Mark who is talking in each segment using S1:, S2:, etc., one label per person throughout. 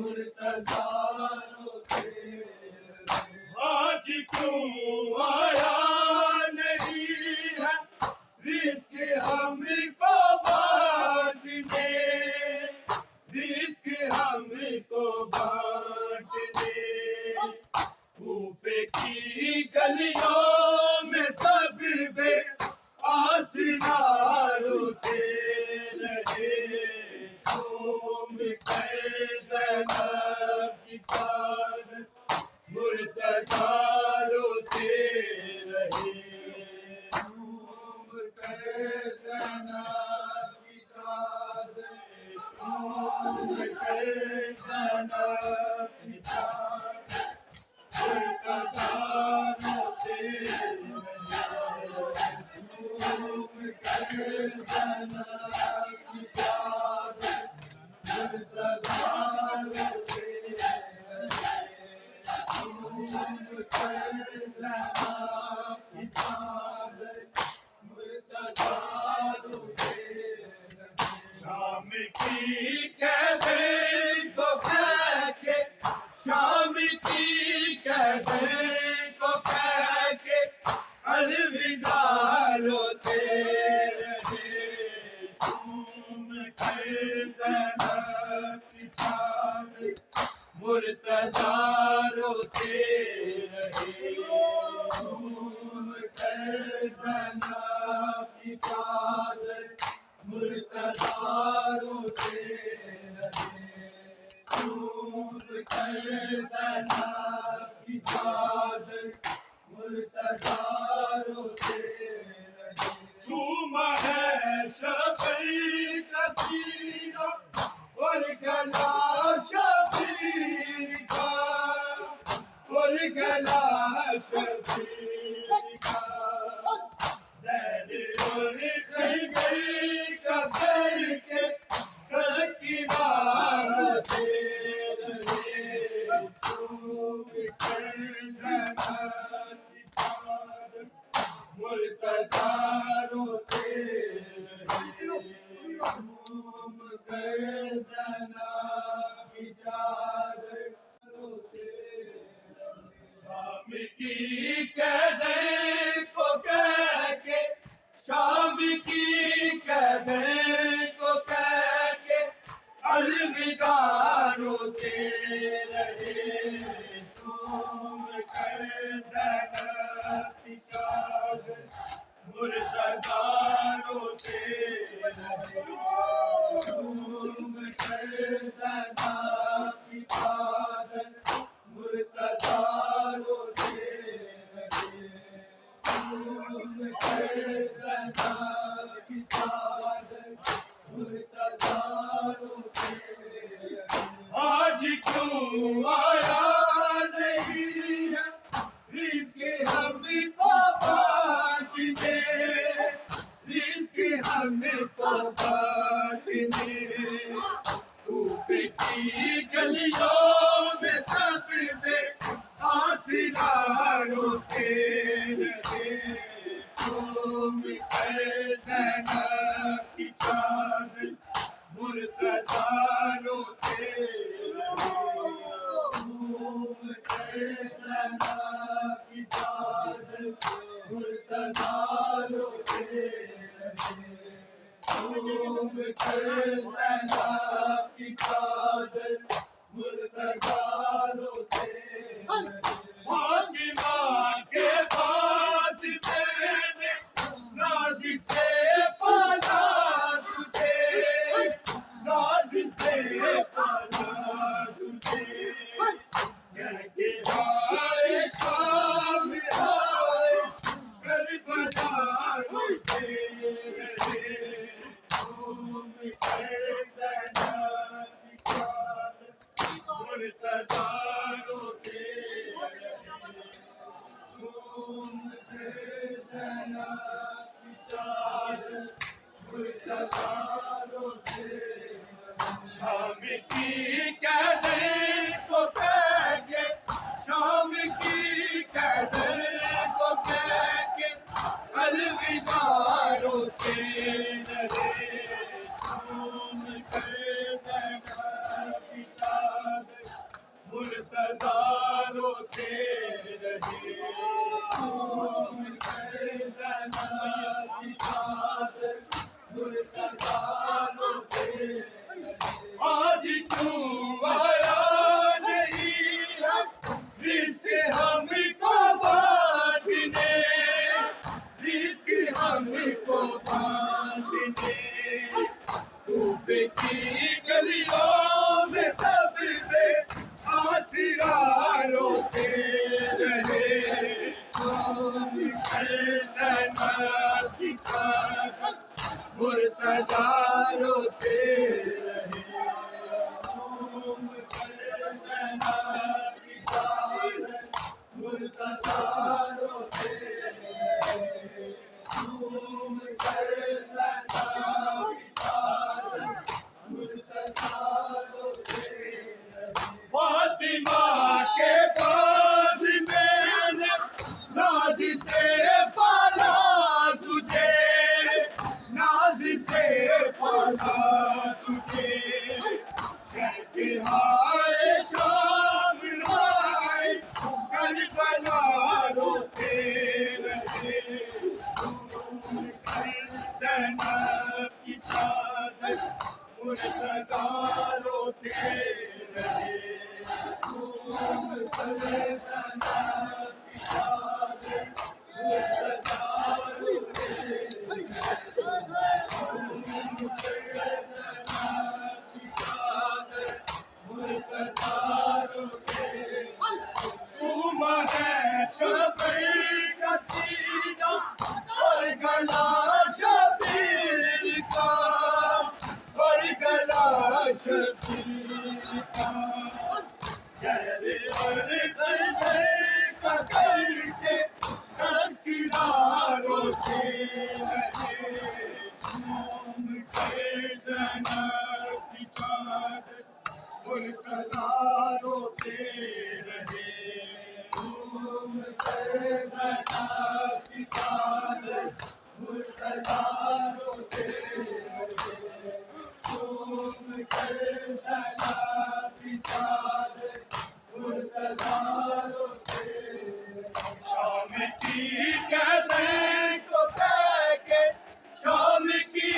S1: مرتضیٰ آج کیوں آیا نہیں ہے رزق ہم کو بانٹنے، رزق ہم کو بانٹنے۔ کوفے کی گلیوں میں سب بے آسنا روتے رہے، جھوم کر زینب کی چادر مرتضیٰ روتے رہے، جھوم کر زینب کی چادر، جھوم کر زینب کی چادر مرتضیٰ روتے رہے، جھوم کر زینب کی چادر مرتضیٰ روتے رہے، جھوم کر زینب کی چادر مرتضیٰ روتے رہے۔ شام کی قیدی کو کہہ کے، شام کی قیدی کو کہہ کے الوداع روتے رہے، جھوم کر زینب کی چادر مرتضیٰ روتے رہے، جھوم کر زینب کی چادر مرتضیٰ روتے رہے، جھوم کر زینب کی چادر مرتضیٰ روتے رہے۔ چوما ہے شبیر کا سینہ اور گلا شبیر کا، اور گلا شبیر کا، زید اور خیبر کا کر کے تذکرہ روتے رہے، جھوم کر زینب کی چادر مرتضیٰ روتے رہے، جھوم کر زینب کی چادر روتے رہے۔ شام کی قیدی کو کہہ کے، شام کی قیدی کو کہہ کے الوداع روتے رہے، جھوم کر زینب کی چادر مرتضیٰ روتے رہے، جھوم کر زینب کی چادر مرتضیٰ روتے رہے، جھوم کر زینب کی چادر مرتضیٰ روتے رہے۔ آج کیوں آیا نہیں ہے رزق ہم کو بانٹنے، رزق ہم کو بانٹنے۔ کوفے کی گلیوں میں سب بے آسنا روتے رہے، جھوم کر زینب کی چادر مرتضیٰ روتے رہے، جھوم کر زینب کی چادر مرتضیٰ روتے رہے، جھوم کر زینب کی چادر مرتضیٰ روتے رہے۔ فاطمہ کے بعد میں نے ناز سے پالا تجھے، ناز سے پالا تجھے، کہہ کے آئے شام آئے کربلا روتے رہے، جھوم کر زینب کی چادر مرتضیٰ روتے رہے، جھوم کر زینب کی چادر مرتضیٰ روتے رہے۔ شام کی قیدی کو کہہ کے، شام کی قیدی کو کہہ کے الوداع روتے رہے، جھوم کر زینب کی چادر کی گلیوں میں سب بے آسرا روتے رہے، چوم کر زینب کی چادر مرتضیٰ روتے رہے، چوم کر زینب کی چادر مرتضیٰ روتے رہے، چوم کر زینب کی چادر مرتضیٰ روتے رہے، فاطمہ کے بعد میں نے ناز سے پالا تجھے، ناز سے پالا تجھے، کہتے ہائے شام آئے کربلا روتے رہے، چوم کر زینب کی چادر مرتضیٰ روتے رہے، چوم کر زینب کی چادر مرتضیٰ روتے رہے، چوم کر زینب کی چادر مرتضیٰ روتے رہے، چوما ہے شبیر کا سینہ اور گلا شبیر کا، اور گلا شبیر کا، چہرے اور خنجر کا کر کے تذکرہ روتے رہے، چوم کر زینب کی چادر مرتضیٰ روتے رہے، چوم کر زینب کی چادر مرتضیٰ روتے رہے، چوم کر زینب کی چادر مرتضیٰ روتے رہے، شام کی قیدیں کو کہہ کے، شام کی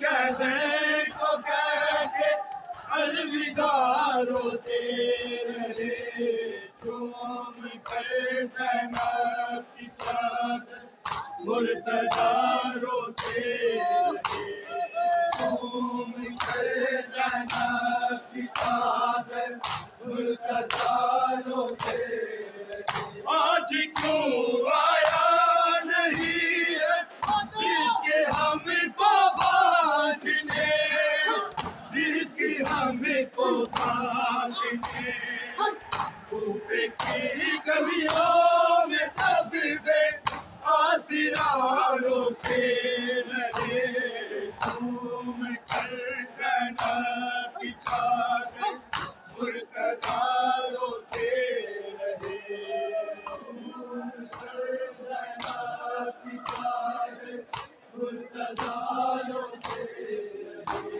S1: قیدیں کو کہہ کے الوداع روتے رہے، چوم کر زینب کی چادر مرتضیٰ روتے رہے، چوم کر زینب کی چادر مرتضیٰ روتے رہے، آج کیوں آیا نہیں ہے جس کے ہم کو باندھنے، جس کی ہم کو باندھنے، کوفے کی گلیوں میں سب بے آسرا روتے رہے، چوم کر زینب کی چادر مرتضیٰ روتے رہے، چوم کر زینب کی چادر مرتضیٰ روتے رہے،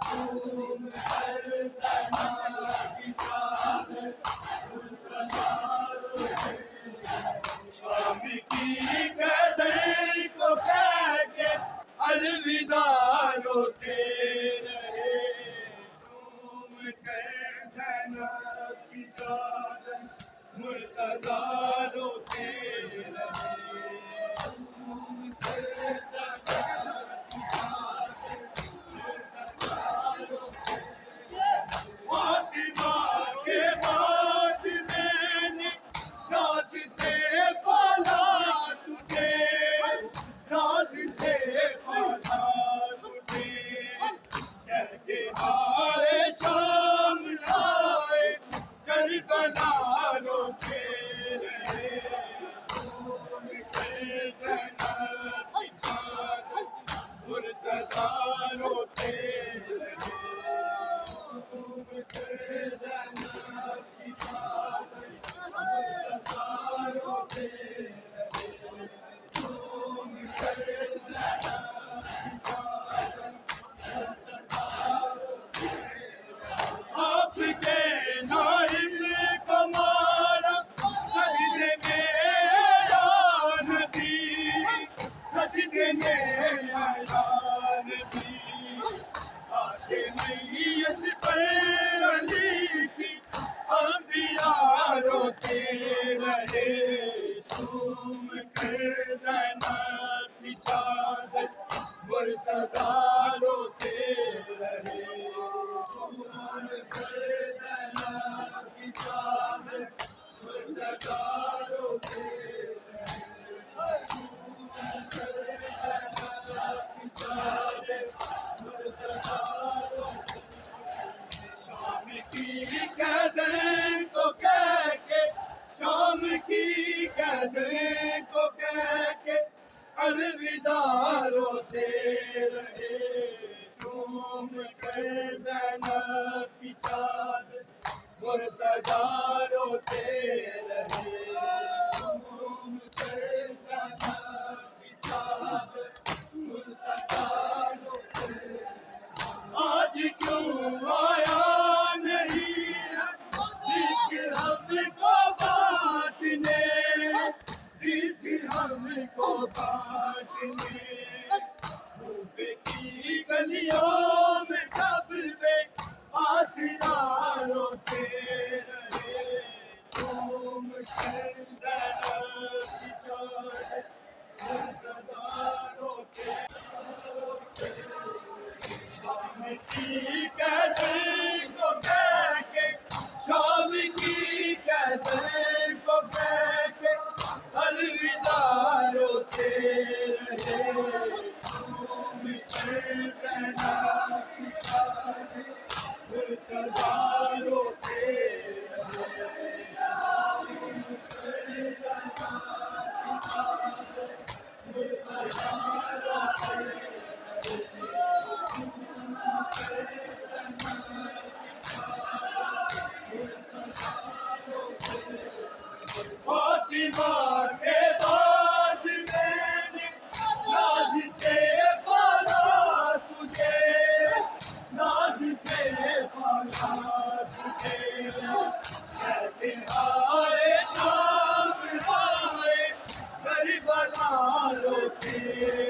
S1: چوم کر زینب کی چادر مرتضیٰ روتے رہے، شام کی قیدیں کو کہہ کے الوداع روتے رہے، چوم کر زینب کی چادر مرتضیٰ روتے رہے، چوم کر زینب کی چادر مرتضیٰ روتے رہے، فاطمہ کے بعد میں نے ناز سے پالا تجھے، ناز سے پالا تجھے، کہتے ہائے شام آئے کربلا روتے رہے، چوم کر زینب کی چادر مرتضیٰ روتے رہے، چوم کر زینب کی چادر مرتضیٰ روتے رہے، چوم کر زینب کی چادر مرتضیٰ روتے زینب کی چادر مرتضی روتے رہے جھوم کر زینب کی چادر مرتضی روتے رہے آج کیوں آیا نہیں رزق ہم کو بانٹنے رزق ہم کو بانٹنے کوفے کی گلیوں میں سب بے آسرا روتے رہے جھوم کر زینب کی چادر مرتضی روتے شام کی قیدی کو کہہ کے شام کی قیدی کو کہہ کے الوداع روتے رہے جھوم کر زینب کی چادر مرتضی روتے رہے جھوم کر زینب کی چادر مرتضی روتے رہے فاطمہ کے بعد میں نے ناز سے پالا تجھے ناز سے پالا تجھے کہتے ہائے شام ہائے کربلا روتے